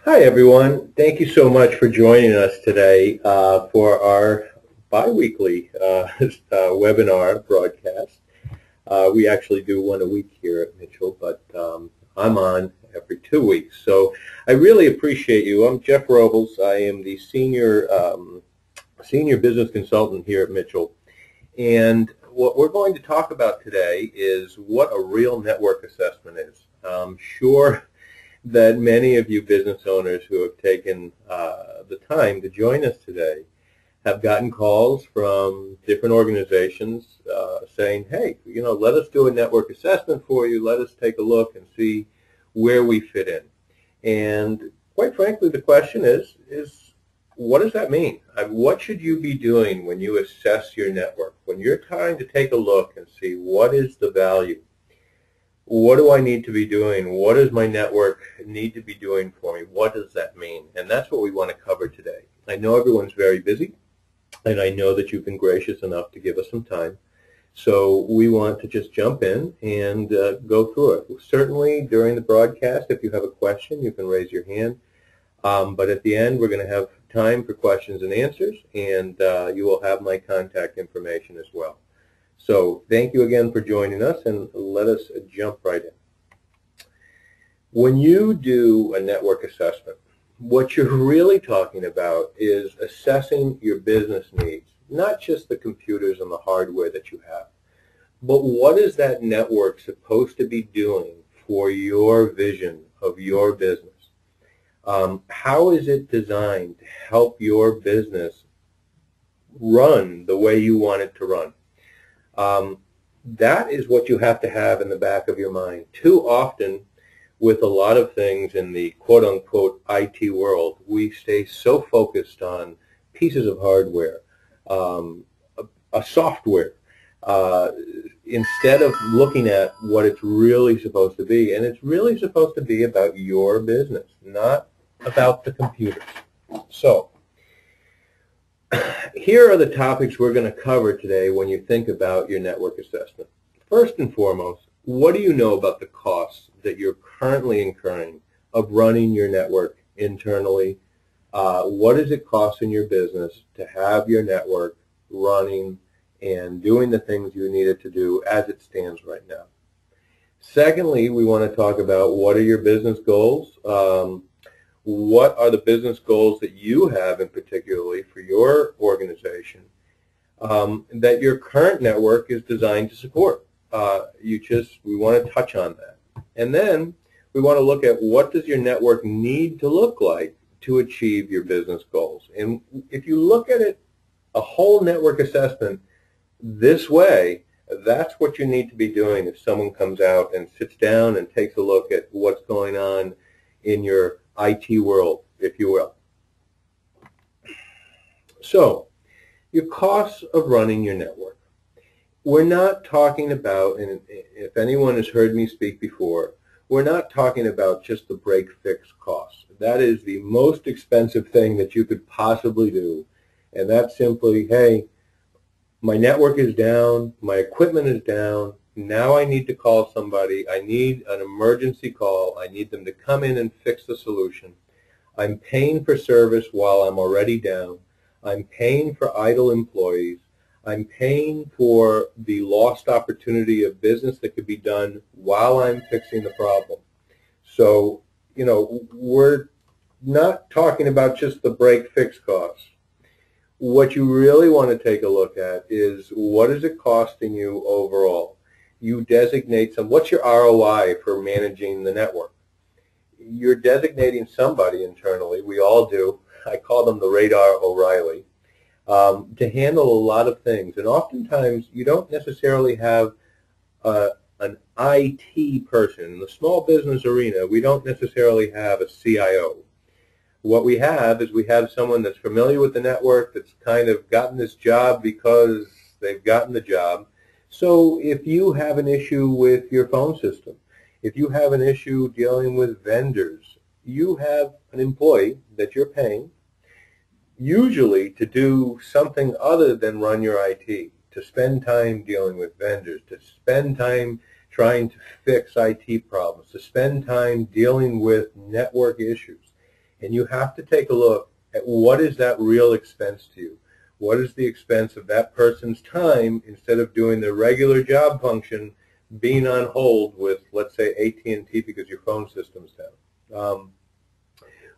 Hi, everyone. Thank you so much for joining us today for our biweekly webinar broadcast. We actually do one a week here at Mitchell, but I'm on every 2 weeks. So I really appreciate you. I'm Jeff Robles. I am the senior business consultant here at Mitchell. And what we're going to talk about today is what a real network assessment is. I'm sure that many of you business owners who have taken the time to join us today have gotten calls from different organizations saying, hey, let us do a network assessment for you. Let us take a look and see where we fit in. And quite frankly, the question is what does that mean? What should you be doing when you assess your network? When you're trying to take a look and see what is the value? What do I need to be doing? What does my network need to be doing for me? What does that mean? And that's what we want to cover today. I know everyone's very busy, and I know that you've been gracious enough to give us some time. So we want to just jump in and go through it. Certainly during the broadcast, if you have a question, you can raise your hand. But at the end, we're going to have time for questions and answers, and you will have my contact information as well. So thank you again for joining us, and let us jump right in. When you do a network assessment, what you're really talking about is assessing your business needs, not just the computers and the hardware that you have, but what is that network supposed to be doing for your vision of your business? How is it designed to help your business run the way you want it to run? That is what you have to have in the back of your mind. Too often, with a lot of things in the quote-unquote IT world, we stay so focused on pieces of hardware, a software, instead of looking at what it's really supposed to be. And it's really supposed to be about your business, not about the computers. So here are the topics we're going to cover today when you think about your network assessment. First and foremost, what do you know about the costs that you're currently incurring of running your network internally? What is it costing your business to have your network running and doing the things you need it to do as it stands right now? Secondly, we want to talk about what are your business goals? What are the business goals that you have in particularly for your organization that your current network is designed to support? We want to touch on that. And then we want to look at what does your network need to look like to achieve your business goals. And if you look at it, a whole network assessment this way, that's what you need to be doing if someone comes out and sits down and takes a look at what's going on in your IT world, if you will. So, your costs of running your network. We're not talking about, and if anyone has heard me speak before, we're not talking about just the break-fix costs. That is the most expensive thing that you could possibly do. And that's simply, hey, my network is down, my equipment is down, now I need to call somebody. I need an emergency call. I need them to come in and fix the solution. I'm paying for service while I'm already down. I'm paying for idle employees. I'm paying for the lost opportunity of business that could be done while I'm fixing the problem. So, we're not talking about just the break-fix costs. What you really want to take a look at is what is it costing you overall? You designate what's your ROI for managing the network? You're designating somebody internally, we all do, I call them the Radar O'Reilly, to handle a lot of things. And oftentimes you don't necessarily have an IT person. In the small business arena, we don't necessarily have a CIO. What we have is we have someone that's familiar with the network, that's kind of gotten this job because they've gotten the job. So if you have an issue with your phone system, if you have an issue dealing with vendors, you have an employee that you're paying, usually to do something other than run your IT, to spend time dealing with vendors, to spend time trying to fix IT problems, to spend time dealing with network issues. And you have to take a look at what is that real expense to you. What is the expense of that person's time instead of doing the regular job function, being on hold with, let's say, AT&T because your phone system's down?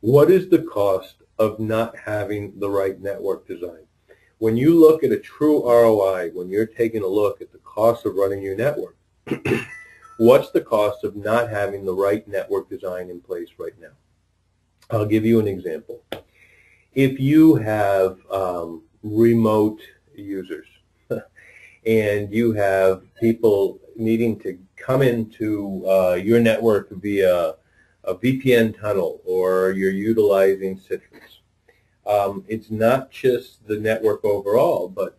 What is the cost of not having the right network design? When you look at a true ROI, when you're taking a look at the cost of running your network, what's the cost of not having the right network design in place right now? I'll give you an example. If you have remote users and you have people needing to come into your network via a VPN tunnel, or you're utilizing Citrix, it's not just the network overall, but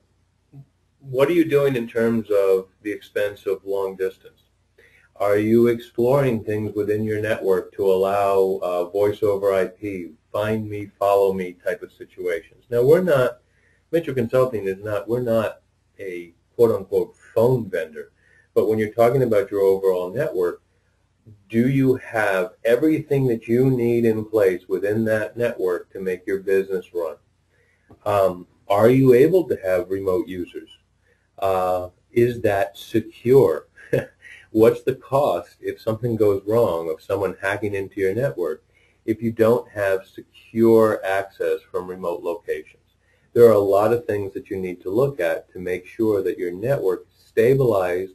what are you doing in terms of the expense of long distance? Are you exploring things within your network to allow voice over IP, find me, follow me type of situations? Now, we're not, Michell Consulting is not, we're not a quote-unquote phone vendor, but when you're talking about your overall network, do you have everything that you need in place within that network to make your business run? Are you able to have remote users? Is that secure? What's the cost if something goes wrong of someone hacking into your network if you don't have secure access from remote locations? There are a lot of things that you need to look at to make sure that your network is stabilized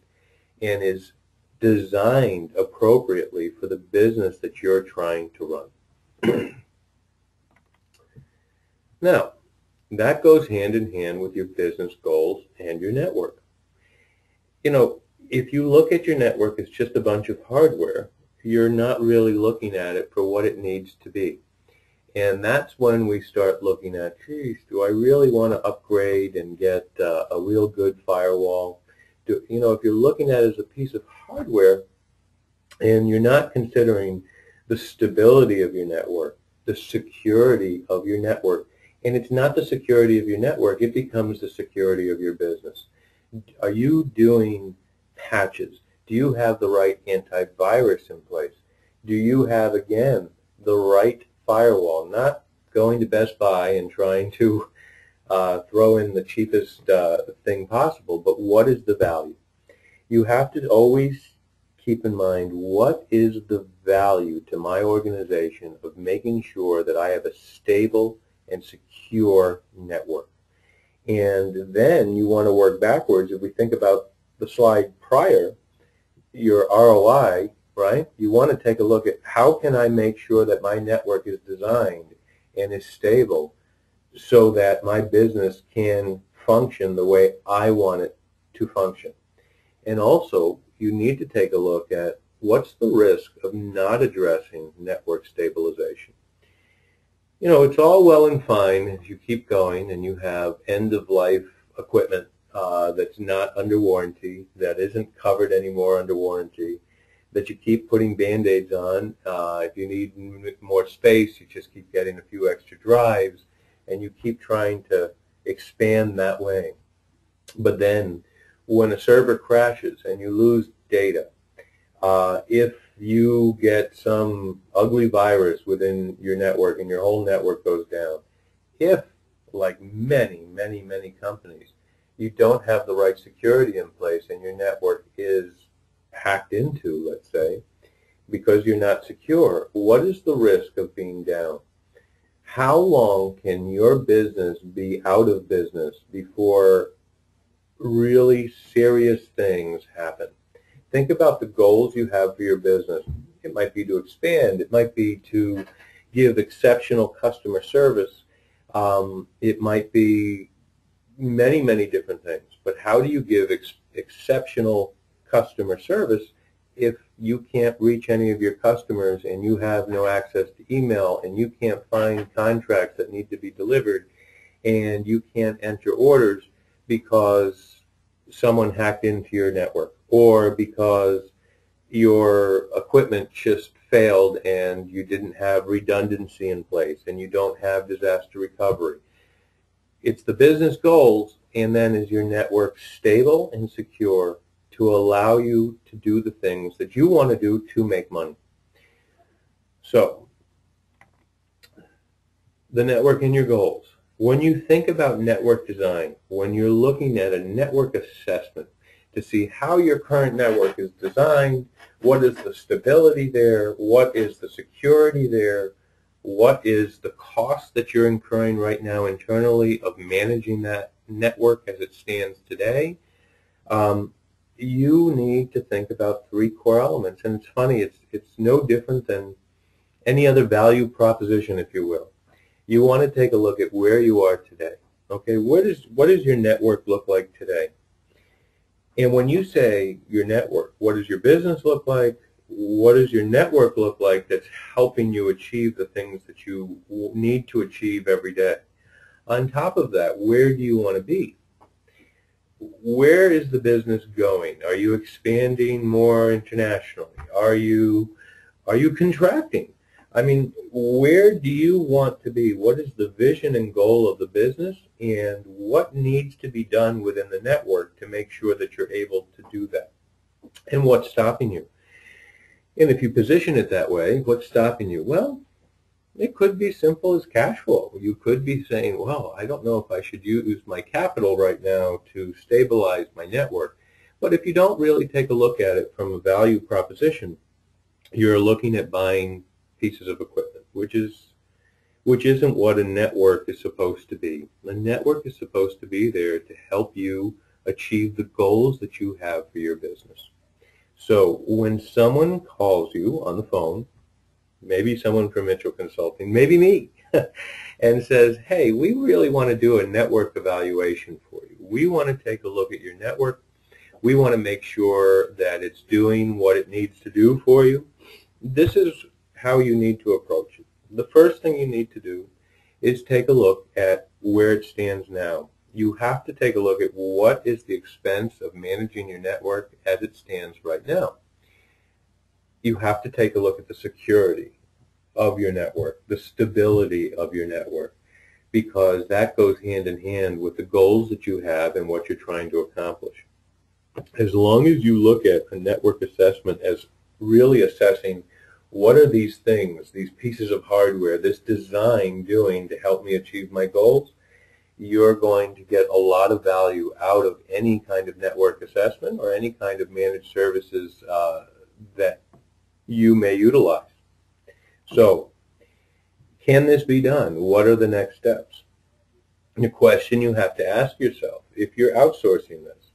and is designed appropriately for the business that you're trying to run. Now, that goes hand in hand with your business goals and your network. You know, if you look at your network as just a bunch of hardware, you're not really looking at it for what it needs to be. And that's when we start looking at, geez, do I really want to upgrade and get a real good firewall? If you're looking at it as a piece of hardware and you're not considering the stability of your network, the security of your network, and it's not the security of your network, it becomes the security of your business. Are you doing patches? Do you have the right antivirus in place? Do you have, again, the right firewall? Not going to Best Buy and trying to throw in the cheapest thing possible, but what is the value? You have to always keep in mind, what is the value to my organization of making sure that I have a stable and secure network? And then you want to work backwards. If we think about the slide prior, your ROI, right? You want to take a look at how can I make sure that my network is designed and is stable so that my business can function the way I want it to function. And also, you need to take a look at what's the risk of not addressing network stabilization. You know, it's all well and fine as you keep going and you have end-of-life equipment that's not under warranty, that isn't covered anymore under warranty, that you keep putting Band-Aids on. If you need more space, you just keep getting a few extra drives, and you keep trying to expand that way. But then, when a server crashes and you lose data, if you get some ugly virus within your network and your whole network goes down, if, like many, many, many companies, you don't have the right security in place and your network is hacked into, let's say, because you're not secure, what is the risk of being down? How long can your business be out of business before really serious things happen? Think about the goals you have for your business. It might be to expand. It might be to give exceptional customer service. It might be many, many different things. But how do you give exceptional customer service if you can't reach any of your customers and you have no access to email and you can't find contracts that need to be delivered and you can't enter orders because someone hacked into your network or because your equipment just failed and you didn't have redundancy in place and you don't have disaster recovery? It's the business goals, and then is your network stable and secure to allow you to do the things that you want to do to make money? So the network and your goals. When you think about network design, when you're looking at a network assessment to see how your current network is designed, what is the stability there, what is the security there, what is the cost that you're incurring right now internally of managing that network as it stands today, you need to think about three core elements. And it's funny, it's no different than any other value proposition, if you will. You want to take a look at where you are today. Okay, what does your network look like today? And when you say your network, what does your business look like? What does your network look like that's helping you achieve the things that you need to achieve every day? On top of that, where do you want to be? Where is the business going? Are you expanding more internationally? Are you contracting? I mean, where do you want to be? What is the vision and goal of the business, and what needs to be done within the network to make sure that you're able to do that? And what's stopping you? And if you position it that way, what's stopping you? Well, it could be simple as cash flow. You could be saying, well, I don't know if I should use my capital right now to stabilize my network. But if you don't really take a look at it from a value proposition, you're looking at buying pieces of equipment, which isn't what a network is supposed to be. A network is supposed to be there to help you achieve the goals that you have for your business. So when someone calls you on the phone, maybe someone from Michell Consulting, maybe me, and says, hey, we really want to do a network evaluation for you. We want to take a look at your network. We want to make sure that it's doing what it needs to do for you. This is how you need to approach it. The first thing you need to do is take a look at where it stands now. You have to take a look at what is the expense of managing your network as it stands right now. You have to take a look at the security of your network, the stability of your network, because that goes hand in hand with the goals that you have and what you're trying to accomplish. As long as you look at a network assessment as really assessing what are these things, these pieces of hardware, this design doing to help me achieve my goals, you're going to get a lot of value out of any kind of network assessment or any kind of managed services that you may utilize. So, can this be done? What are the next steps? And the question you have to ask yourself, if you're outsourcing this,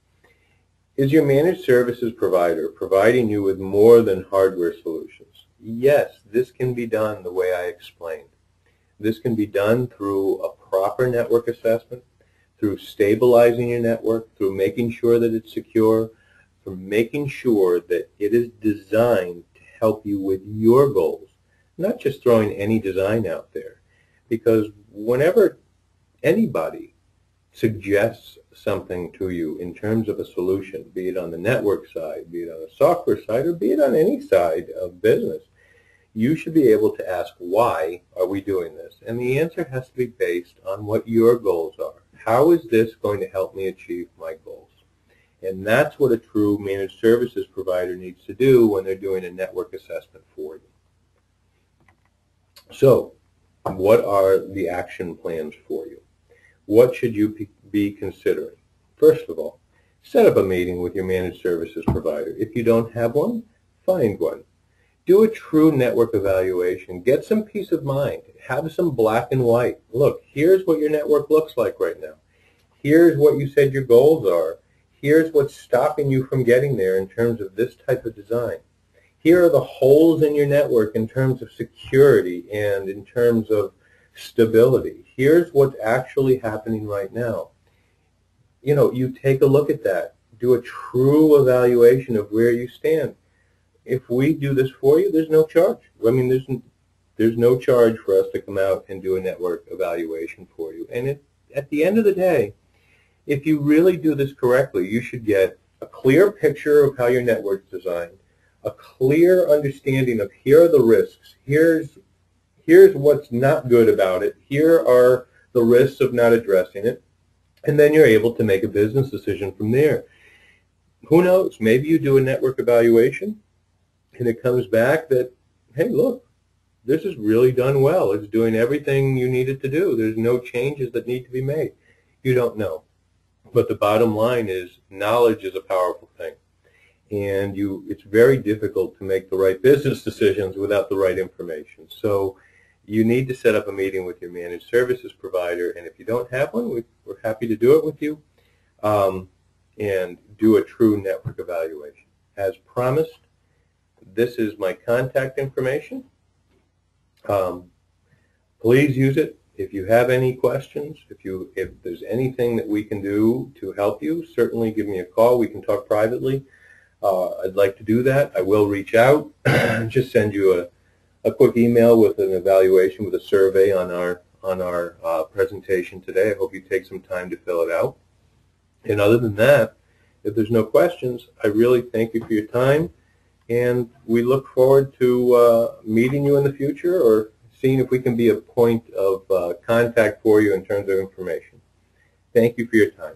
is your managed services provider providing you with more than hardware solutions? Yes, this can be done the way I explained. This can be done through a proper network assessment, through stabilizing your network, through making sure that it's secure, through making sure that it is designed to help you with your goals, not just throwing any design out there. Because whenever anybody suggests something to you in terms of a solution, be it on the network side, be it on the software side, or be it on any side of business, you should be able to ask, why are we doing this? And the answer has to be based on what your goals are. How is this going to help me achieve my goals? And that's what a true managed services provider needs to do when they're doing a network assessment for you. So, what are the action plans for you? What should you be considering? First of all, set up a meeting with your managed services provider. If you don't have one, find one. Do a true network evaluation. Get some peace of mind. Have some black and white. Look, here's what your network looks like right now. Here's what you said your goals are. Here's what's stopping you from getting there in terms of this type of design. Here are the holes in your network in terms of security and in terms of stability. Here's what's actually happening right now. You know, you take a look at that. Do a true evaluation of where you stand. If we do this for you, there's no charge. I mean, there's no charge for us to come out and do a network evaluation for you. And at the end of the day, if you really do this correctly, you should get a clear picture of how your network's designed, a clear understanding of here are the risks, here's what's not good about it, here are the risks of not addressing it, and then you're able to make a business decision from there. Who knows, maybe you do a network evaluation and it comes back that, hey, look, this is really done well. It's doing everything you need it to do. There's no changes that need to be made. You don't know. But the bottom line is knowledge is a powerful thing. And it's very difficult to make the right business decisions without the right information. So you need to set up a meeting with your managed services provider, and if you don't have one, we're happy to do it with you, and do a true network evaluation. As promised, this is my contact information. Please use it. If you have any questions, if there's anything that we can do to help you, certainly give me a call. We can talk privately. I'd like to do that. I will reach out and just send you a quick email with an evaluation, with a survey on our presentation today. I hope you take some time to fill it out. And other than that, if there's no questions, I really thank you for your time, and we look forward to meeting you in the future or seeing if we can be a point of contact for you in terms of information. Thank you for your time.